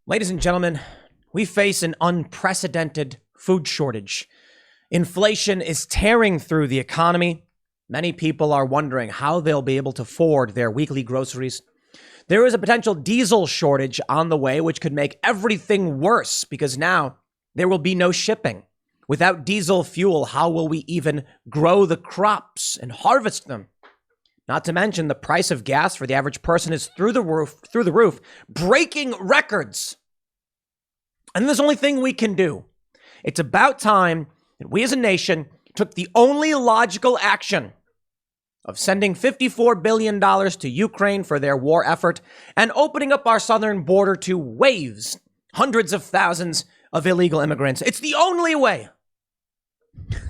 Ladies and gentlemen, we face an unprecedented food shortage. Inflation is tearing through the economy. Many people are wondering how they'll be able to afford their weekly groceries. There is a potential diesel shortage on the way, which could make everything worse because now there will be no shipping. Without diesel fuel, how will we even grow the crops and harvest them? Not to mention the price of gas for the average person is through the roof, breaking records. And there's only thing we can do. It's about time that we as a nation took the only logical action of sending $54 billion to Ukraine for their war effort and opening up our southern border to waves, hundreds of thousands of illegal immigrants. It's the only way.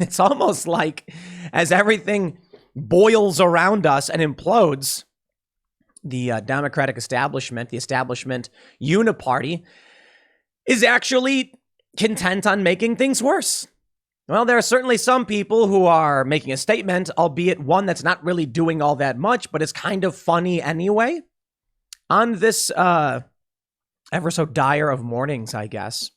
It's almost like as everything boils around us and implodes, the Democratic establishment, the establishment uniparty, is actually content on making things worse. Well, there are certainly some people who are making a statement, albeit one that's not really doing all that much, but it's kind of funny anyway. On this ever so dire of mornings, I guess,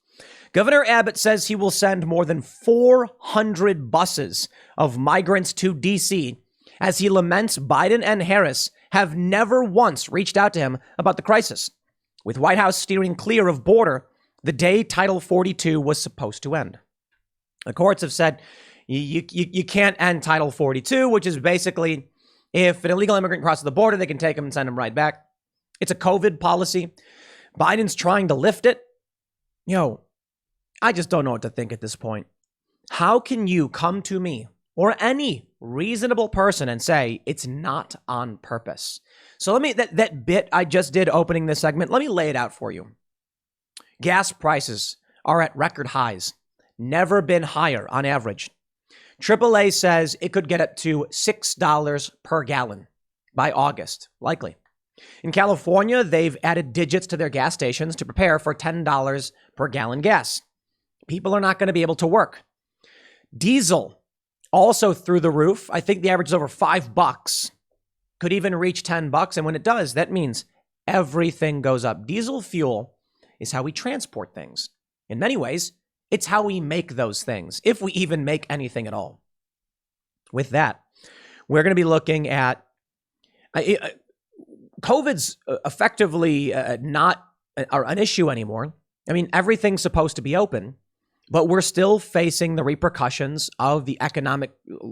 Governor Abbott says he will send more than 400 buses of migrants to D.C. as he laments Biden and Harris have never once reached out to him about the crisis, with White House steering clear of border the day Title 42 was supposed to end. The courts have said you can't end Title 42, which is basically if an illegal immigrant crosses the border, they can take him and send him right back. It's a COVID policy. Biden's trying to lift it. I just don't know what to think at this point. How can you come to me or any reasonable person and say it's not on purpose? So that bit I just did opening this segment, let me lay it out for you. Gas prices are at record highs, never been higher on average. AAA says it could get up to $6 per gallon by August, likely. In California, they've added digits to their gas stations to prepare for $10 per gallon gas. People are not going to be able to work. Diesel, also through the roof. I think the average is over $5, could even reach $10. And when it does, that means everything goes up. Diesel fuel is how we transport things. In many ways, it's how we make those things, if we even make anything at all. With that, we're going to be looking at COVID's effectively not an issue anymore. I mean, everything's supposed to be open, but we're still facing the repercussions of the economic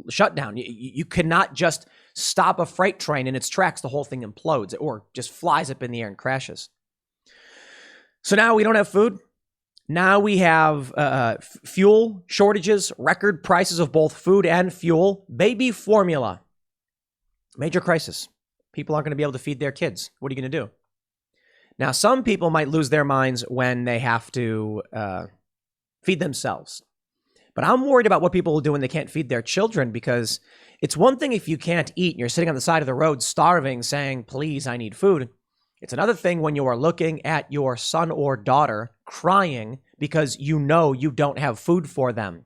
shutdown. You cannot just stop a freight train in its tracks. The whole thing implodes or just flies up in the air and crashes. So now we don't have food. Now we have fuel shortages, record prices of both food and fuel, baby formula. Major crisis. People aren't going to be able to feed their kids. What are you going to do? Now, some people might lose their minds when they have to feed themselves. But I'm worried about what people will do when they can't feed their children, because it's one thing if you can't eat and you're sitting on the side of the road starving saying, please, I need food. It's another thing when you are looking at your son or daughter crying because you know you don't have food for them.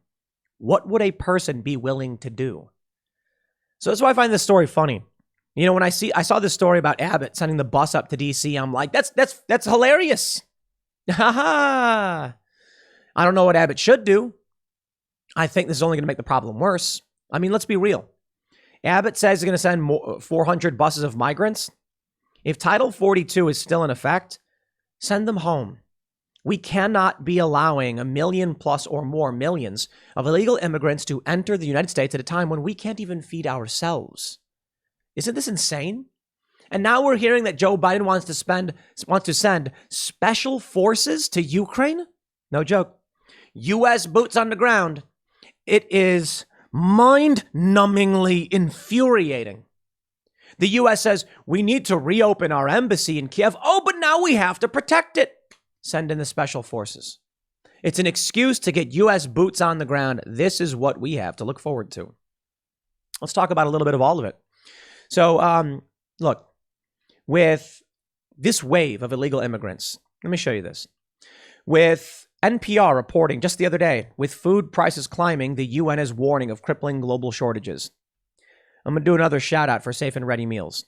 What would a person be willing to do? So that's why I find this story funny. When I saw this story about Abbott sending the bus up to DC, I'm like, that's hilarious. Ha ha. I don't know what Abbott should do. I think this is only going to make the problem worse. I mean, let's be real. Abbott says he's going to send 400 buses of migrants. If Title 42 is still in effect, send them home. We cannot be allowing 1 million plus or more millions of illegal immigrants to enter the United States at a time when we can't even feed ourselves. Isn't this insane? And now we're hearing that Joe Biden wants to send special forces to Ukraine? No joke. U.S. boots on the ground. It is mind-numbingly infuriating. The U.S. says we need to reopen our embassy in Kiev. Oh, but now we have to protect it. Send in the special forces. It's an excuse to get U.S. boots on the ground. This is what we have to look forward to. Let's talk about a little bit of all of it. So, look, with this wave of illegal immigrants, let me show you this. With NPR reporting just the other day, with food prices climbing, the UN is warning of crippling global shortages. I'm going to do another shout out for safe and ready meals.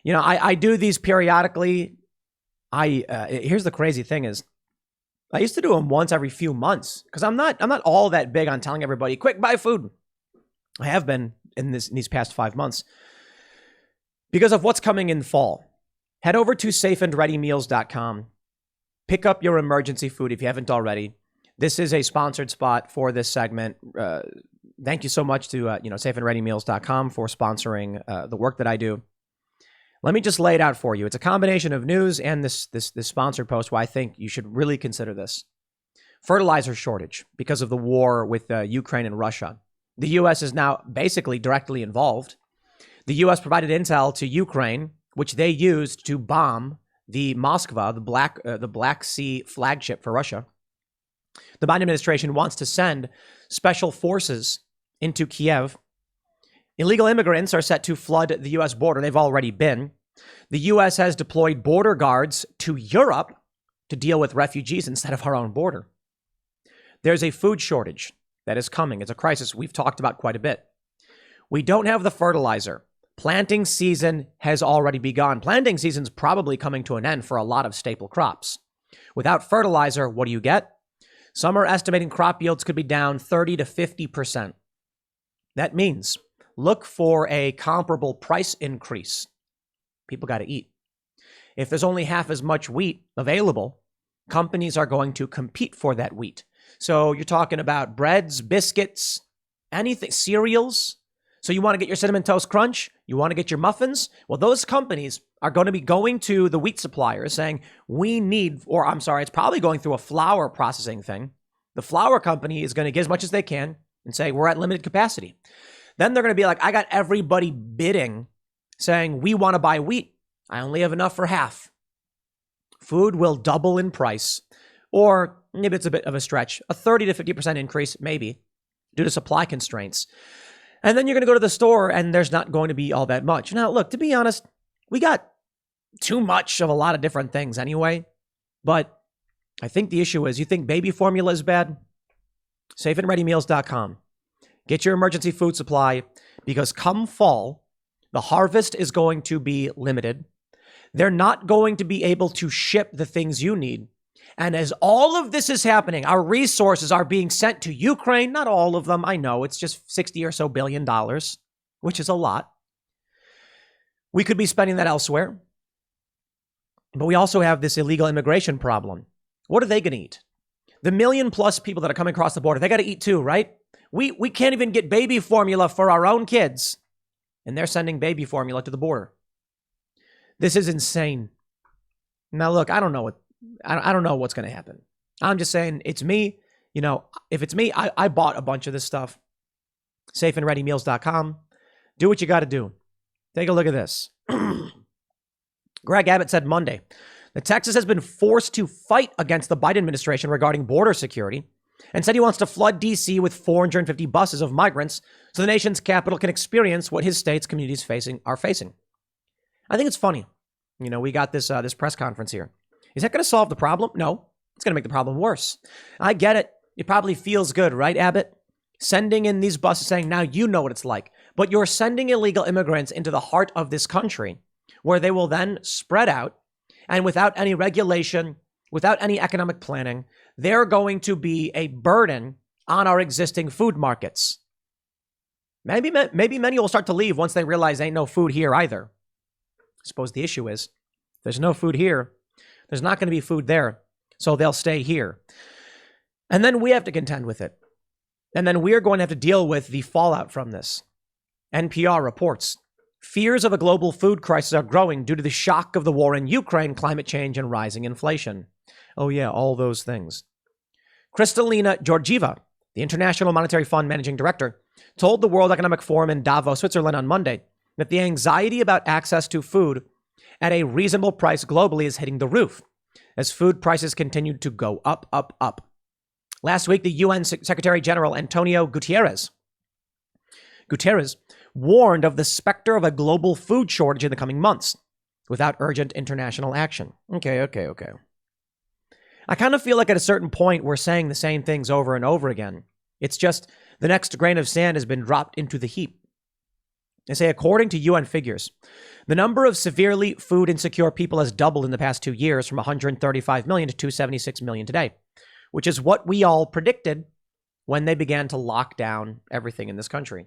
I do these periodically. Here's the crazy thing is I used to do them once every few months because I'm not all that big on telling everybody, quick, buy food. I have been in these past 5 months because of what's coming in fall. Head over to safeandreadymeals.com. Pick up your emergency food if you haven't already. This is a sponsored spot for this segment. Thank you so much to safeandreadymeals.com for sponsoring the work that I do. Let me just lay it out for you. It's a combination of news and this sponsored post why I think you should really consider this. Fertilizer shortage because of the war with Ukraine and Russia. The U.S. is now basically directly involved. The U.S. provided intel to Ukraine, which they used to bomb the Moskva, the Black Sea flagship for Russia. The Biden administration wants to send special forces into Kiev. Illegal immigrants are set to flood the U.S. border. They've already been. The U.S. has deployed border guards to Europe to deal with refugees instead of our own border. There's a food shortage that is coming. It's a crisis we've talked about quite a bit. We don't have the fertilizer. Planting season has already begun. Planting season's probably coming to an end for a lot of staple crops. Without fertilizer, what do you get? Some are estimating crop yields could be down 30 to 50%. That means look for a comparable price increase. People got to eat. If there's only half as much wheat available, companies are going to compete for that wheat. So you're talking about breads, biscuits, anything, cereals. So you want to get your Cinnamon Toast Crunch? You want to get your muffins? Well, those companies are going to be going to the wheat suppliers saying, it's probably going through a flour processing thing. The flour company is going to get as much as they can and say, we're at limited capacity. Then they're going to be like, I got everybody bidding, saying, we want to buy wheat. I only have enough for half. Food will double in price, or maybe it's a bit of a stretch, a 30 to 50% increase, maybe, due to supply constraints. And then you're going to go to the store and there's not going to be all that much. Now, look, to be honest, we got too much of a lot of different things anyway. But I think the issue is, you think baby formula is bad? Safeandreadymeals.com. Get your emergency food supply because come fall, the harvest is going to be limited. They're not going to be able to ship the things you need. And as all of this is happening, our resources are being sent to Ukraine. Not all of them. I know it's just $60 or so billion, which is a lot. We could be spending that elsewhere. But we also have this illegal immigration problem. What are they going to eat? The 1 million plus people that are coming across the border, they got to eat too, right? We can't even get baby formula for our own kids. And they're sending baby formula to the border. This is insane. Now, look, I don't know what's going to happen. I'm just saying, it's me. If it's me, I bought a bunch of this stuff. Safeandreadymeals.com. Do what you got to do. Take a look at this. Greg Abbott said Monday that Texas has been forced to fight against the Biden administration regarding border security and said he wants to flood D.C. with 450 buses of migrants so the nation's capital can experience what his state's communities are facing. I think it's funny. We got this press conference here. Is that going to solve the problem? No, it's going to make the problem worse. I get it. It probably feels good, right, Abbott? Sending in these buses saying, now you know what it's like. But you're sending illegal immigrants into the heart of this country where they will then spread out. And without any regulation, without any economic planning, they're going to be a burden on our existing food markets. Maybe many will start to leave once they realize there ain't no food here either. I suppose the issue is there's no food here. There's not going to be food there, so they'll stay here. And then we have to contend with it. And then we're going to have to deal with the fallout from this. NPR reports, fears of a global food crisis are growing due to the shock of the war in Ukraine, climate change, and rising inflation. Oh yeah, all those things. Kristalina Georgieva, the International Monetary Fund managing director, told the World Economic Forum in Davos, Switzerland on Monday that the anxiety about access to food at a reasonable price globally is hitting the roof as food prices continue to go up, up, up. Last week, the UN Secretary General Antonio Guterres warned of the specter of a global food shortage in the coming months without urgent international action. Okay. I kind of feel like at a certain point, we're saying the same things over and over again. It's just the next grain of sand has been dropped into the heap. They say, according to UN figures, the number of severely food insecure people has doubled in the past 2 years from 135 million to 276 million today, which is what we all predicted when they began to lock down everything in this country.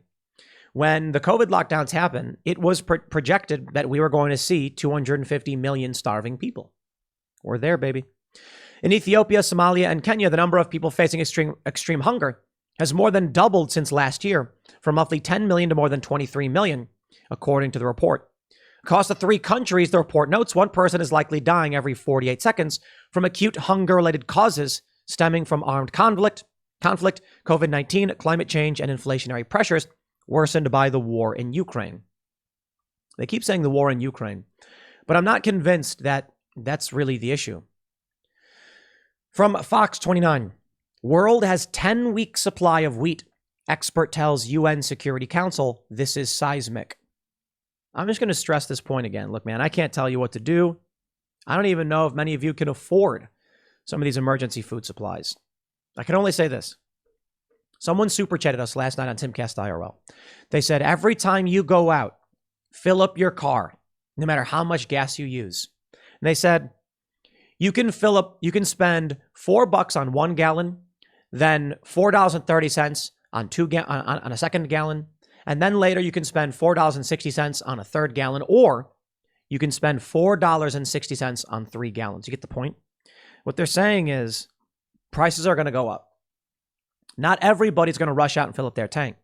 When the COVID lockdowns happened, it was projected that we were going to see 250 million starving people. We're there, baby. In Ethiopia, Somalia, and Kenya, the number of people facing extreme hunger has more than doubled since last year, from roughly 10 million to more than 23 million, according to the report. Across the 3 countries, the report notes one person is likely dying every 48 seconds from acute hunger-related causes stemming from armed conflict, COVID-19, climate change, and inflationary pressures worsened by the war in Ukraine. They keep saying the war in Ukraine, but I'm not convinced that that's really the issue. From Fox 29, world has 10-week supply of wheat. Expert tells UN Security Council this is seismic. I'm just going to stress this point again. Look, man, I can't tell you what to do. I don't even know if many of you can afford some of these emergency food supplies. I can only say this. Someone super chatted us last night on Timcast IRL. They said, every time you go out, fill up your car, no matter how much gas you use. And they said, you can spend $4 on 1 gallon, then $4.30 on a second gallon, and then later you can spend $4.60 on a third gallon, or you can spend $4.60 on 3 gallons. You get the point? What they're saying is prices are going to go up. Not everybody's going to rush out and fill up their tank.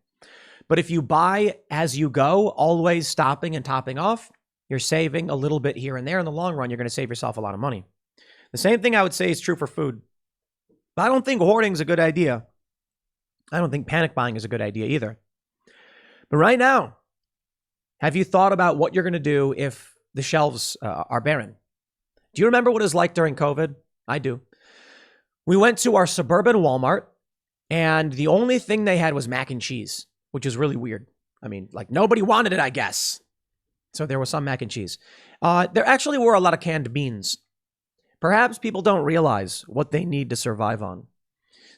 But if you buy as you go, always stopping and topping off, you're saving a little bit here and there. In the long run, you're going to save yourself a lot of money. The same thing I would say is true for food. But I don't think hoarding is a good idea. I don't think panic buying is a good idea either. But right now, have you thought about what you're going to do if the shelves are barren? Do you remember what it was like during COVID? I do. We went to our suburban Walmart, and the only thing they had was mac and cheese, which is really weird. I mean, like, nobody wanted it, I guess. So there was some mac and cheese. There actually were a lot of canned beans. Perhaps people don't realize what they need to survive on.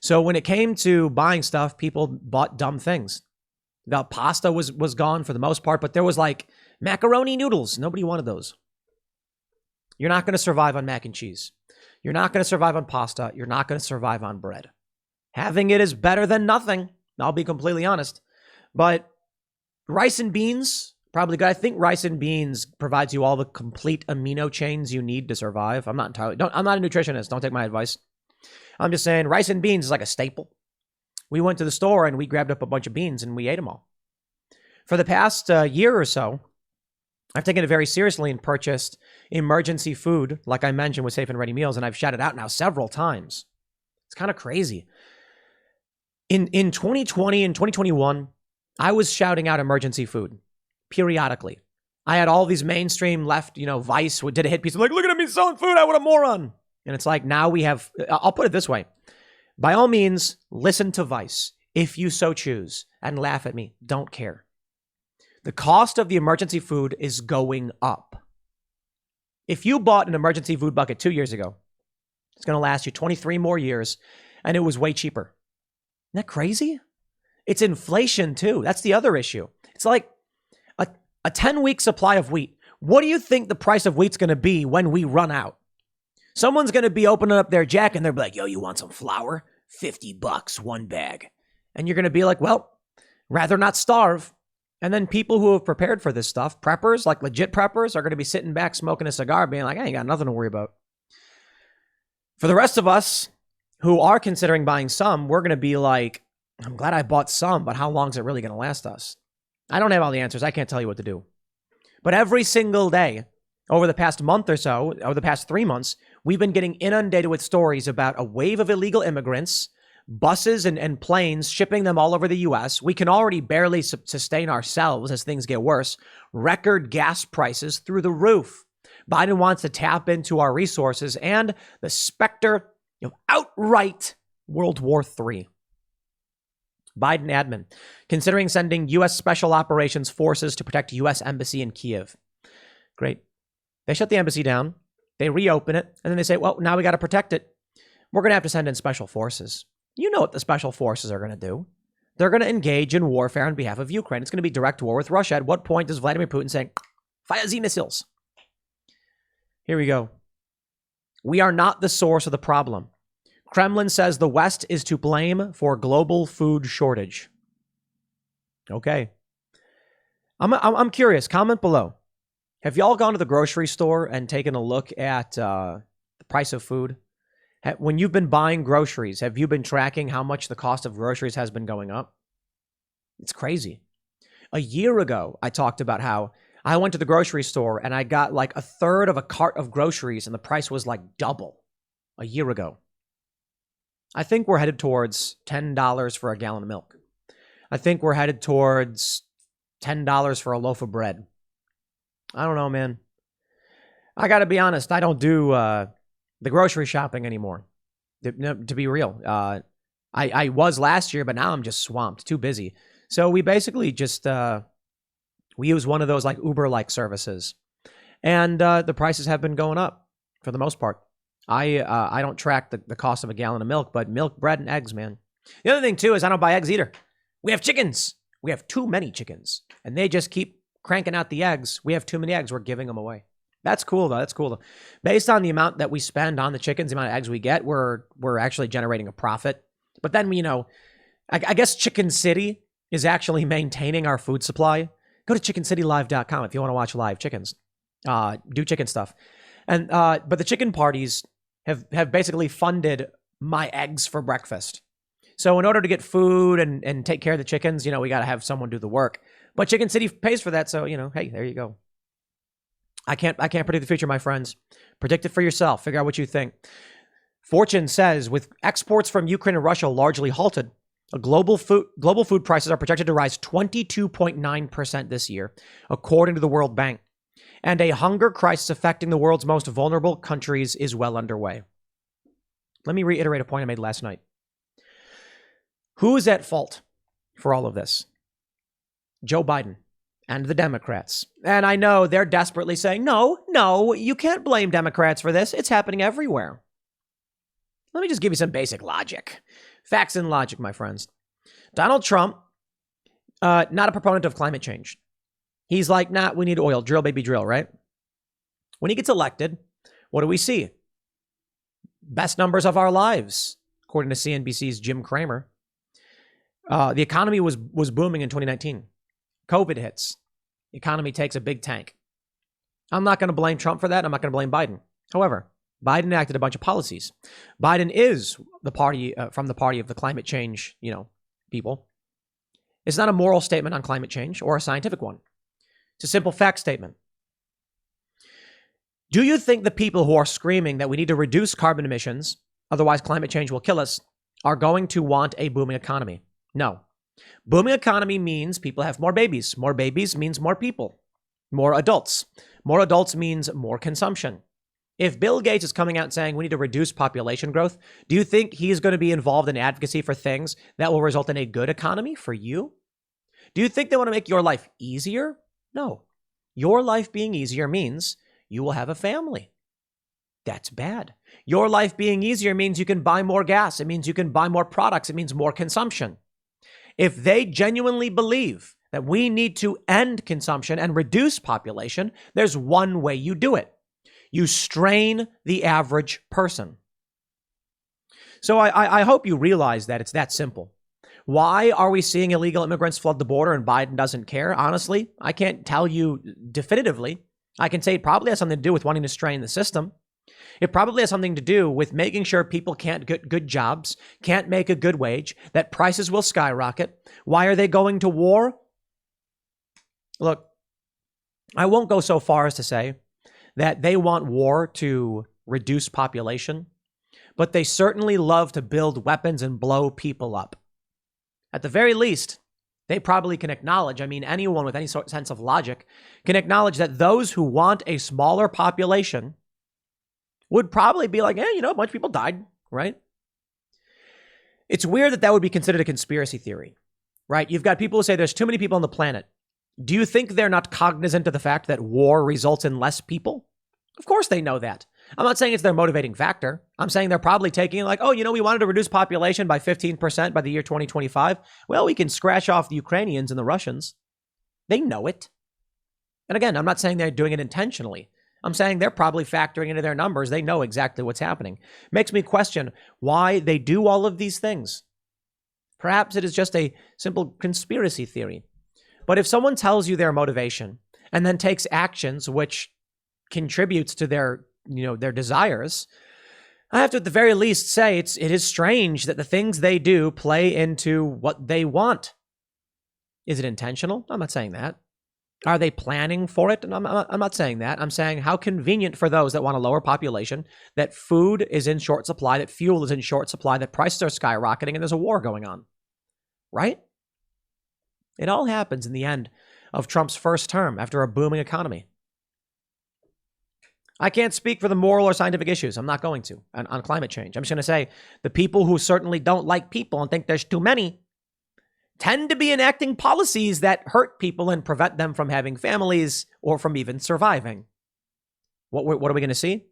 So when it came to buying stuff, people bought dumb things. The pasta was gone for the most part, but there was like macaroni noodles. Nobody wanted those. You're not going to survive on mac and cheese. You're not going to survive on pasta. You're not going to survive on bread. Having it is better than nothing. I'll be completely honest. But rice and beans, probably good. I think rice and beans provides you all the complete amino chains you need to survive. I'm not a nutritionist. Don't take my advice. I'm just saying rice and beans is like a staple. We went to the store and we grabbed up a bunch of beans and we ate them all. For the past year or so, I've taken it very seriously and purchased emergency food, like I mentioned with Safe and Ready Meals, and I've shouted out now several times. It's kind of crazy. In 2020 and 2021, I was shouting out emergency food periodically. I had all these mainstream left, Vice did a hit piece of like, look at me selling food, what a moron. And it's like, now we have, I'll put it this way. By all means, listen to Vice if you so choose and laugh at me. Don't care. The cost of the emergency food is going up. If you bought an emergency food bucket 2 years ago, it's going to last you 23 more years, and it was way cheaper. Isn't that crazy? It's inflation too. That's the other issue. It's like a 10-week supply of wheat. What do you think the price of wheat's going to be when we run out? Someone's going to be opening up their jack and they're like, yo, you want some flour? $50, 1 bag. And you're going to be like, well, rather not starve. And then people who have prepared for this stuff, preppers, like legit preppers, are going to be sitting back smoking a cigar being like, I ain't got nothing to worry about. For the rest of us who are considering buying some, we're going to be like, I'm glad I bought some, but how long is it really going to last us? I don't have all the answers. I can't tell you what to do. But every single day over the past month or so, over the past 3 months, we've been getting inundated with stories about a wave of illegal immigrants, buses and planes, shipping them all over the U.S. We can already barely sustain ourselves as things get worse. Record gas prices through the roof. Biden wants to tap into our resources and the specter of outright World War III. Biden admin considering sending U.S. Special Operations Forces to protect U.S. Embassy in Kiev. Great. They shut the embassy down. They reopen it. And then they say, well, now we got to protect it. We're going to have to send in special forces. You know what the special forces are going to do. they're going to engage in warfare on behalf of Ukraine. It's going to be direct war with Russia. At what point does Vladimir Putin say, fire Z missiles? Here we go. We are not the source of the problem. Kremlin says the West is to blame for global food shortage. Okay. I'm curious. Comment below. Have y'all gone to the grocery store and taken a look at the price of food? When you've been buying groceries, have you been tracking how much the cost of groceries has been going up? It's crazy. A year ago, I talked about how I went to the grocery store and I got like a third of a cart of groceries and the price was like double a year ago. I think we're headed towards $10 for a gallon of milk. I think we're headed towards $10 for a loaf of bread. I don't know, man. I got to be honest. I don't do the grocery shopping anymore. To be real, I was last year, but now I'm just swamped, too busy. So we basically just we use one of those like Uber-like services, and the prices have been going up for the most part. I don't track the cost of a gallon of milk, but milk, bread, and eggs, man. The other thing too is I don't buy eggs either. We have chickens. We have too many chickens, and they just keep cranking out the eggs. We have too many eggs. We're giving them away. That's cool, though. That's cool, though. Based on the amount that we spend on the chickens, the amount of eggs we get, we're actually generating a profit. But then, I guess Chicken City is actually maintaining our food supply. Go to chickencitylive.com if you want to watch live chickens. Do chicken stuff. And but the chicken parties have basically funded my eggs for breakfast. So in order to get food and take care of the chickens, we got to have someone do the work. But Chicken City pays for that, so, hey, there you go. I can't predict the future, my friends. Predict it for yourself. Figure out what you think. Fortune says, with exports from Ukraine and Russia largely halted, global food prices are projected to rise 22.9% this year, according to the World Bank. And a hunger crisis affecting the world's most vulnerable countries is well underway. Let me reiterate a point I made last night. Who is at fault for all of this? Joe Biden and the Democrats. And I know they're desperately saying, no, you can't blame Democrats for this. It's happening everywhere. Let me just give you some basic logic. Facts and logic, my friends. Donald Trump, not a proponent of climate change. He's like, we need oil. Drill, baby, drill, right? When he gets elected, what do we see? Best numbers of our lives, according to CNBC's Jim Cramer. The economy was booming in 2019. COVID hits. The economy takes a big tank. I'm not going to blame Trump for that. I'm not going to blame Biden. However, Biden enacted a bunch of policies. Biden is the party from the party of the climate change, people. It's not a moral statement on climate change or a scientific one. It's a simple fact statement. Do you think the people who are screaming that we need to reduce carbon emissions, otherwise climate change will kill us, are going to want a booming economy? No. Booming economy means people have more babies. More babies means more people, more adults. More adults means more consumption. If Bill Gates is coming out and saying we need to reduce population growth, do you think he's going to be involved in advocacy for things that will result in a good economy for you? Do you think they want to make your life easier? No. Your life being easier means you will have a family. That's bad. Your life being easier means you can buy more gas. It means you can buy more products. It means more consumption. If they genuinely believe that we need to end consumption and reduce population, there's one way you do it. You strain the average person. So I hope you realize that it's that simple. Why are we seeing illegal immigrants flood the border and Biden doesn't care? Honestly, I can't tell you definitively. I can say it probably has something to do with wanting to strain the system. It probably has something to do with making sure people can't get good jobs, can't make a good wage, that prices will skyrocket. Why are they going to war? Look, I won't go so far as to say that they want war to reduce population, but they certainly love to build weapons and blow people up. At the very least, they probably can acknowledge, anyone with any sort of sense of logic can acknowledge that those who want a smaller population would probably be like, a bunch of people died, right? It's weird that would be considered a conspiracy theory, right? You've got people who say there's too many people on the planet. Do you think they're not cognizant of the fact that war results in less people? Of course they know that. I'm not saying it's their motivating factor. I'm saying they're probably taking like, oh, we wanted to reduce population by 15% by the year 2025. Well, we can scratch off the Ukrainians and the Russians. They know it. And again, I'm not saying they're doing it intentionally. I'm saying they're probably factoring into their numbers. They know exactly what's happening. Makes me question why they do all of these things. Perhaps it is just a simple conspiracy theory. But if someone tells you their motivation and then takes actions which contributes to their desires, I have to at the very least say it is strange that the things they do play into what they want. Is it intentional? I'm not saying that. Are they planning for it? I'm not saying that. I'm saying how convenient for those that want a lower population, that food is in short supply, that fuel is in short supply, that prices are skyrocketing, and there's a war going on. Right? It all happens in the end of Trump's first term after a booming economy. I can't speak for the moral or scientific issues. I'm not going to on climate change. I'm just going to say the people who certainly don't like people and think there's too many tend to be enacting policies that hurt people and prevent them from having families or from even surviving. What are we going to see?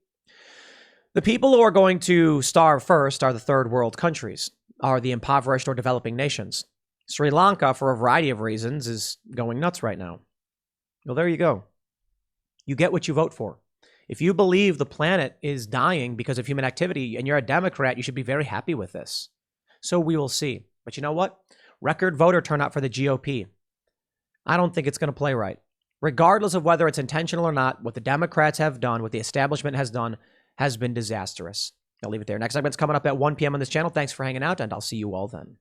The people who are going to starve first are the third world countries, are the impoverished or developing nations. Sri Lanka, for a variety of reasons, is going nuts right now. Well, there you go. You get what you vote for. If you believe the planet is dying because of human activity and you're a Democrat, you should be very happy with this. So we will see. But you know what? Record voter turnout for the GOP. I don't think it's going to play right. Regardless of whether it's intentional or not, what the Democrats have done, what the establishment has done, has been disastrous. I'll leave it there. Next segment's coming up at 1 p.m. on this channel. Thanks for hanging out, and I'll see you all then.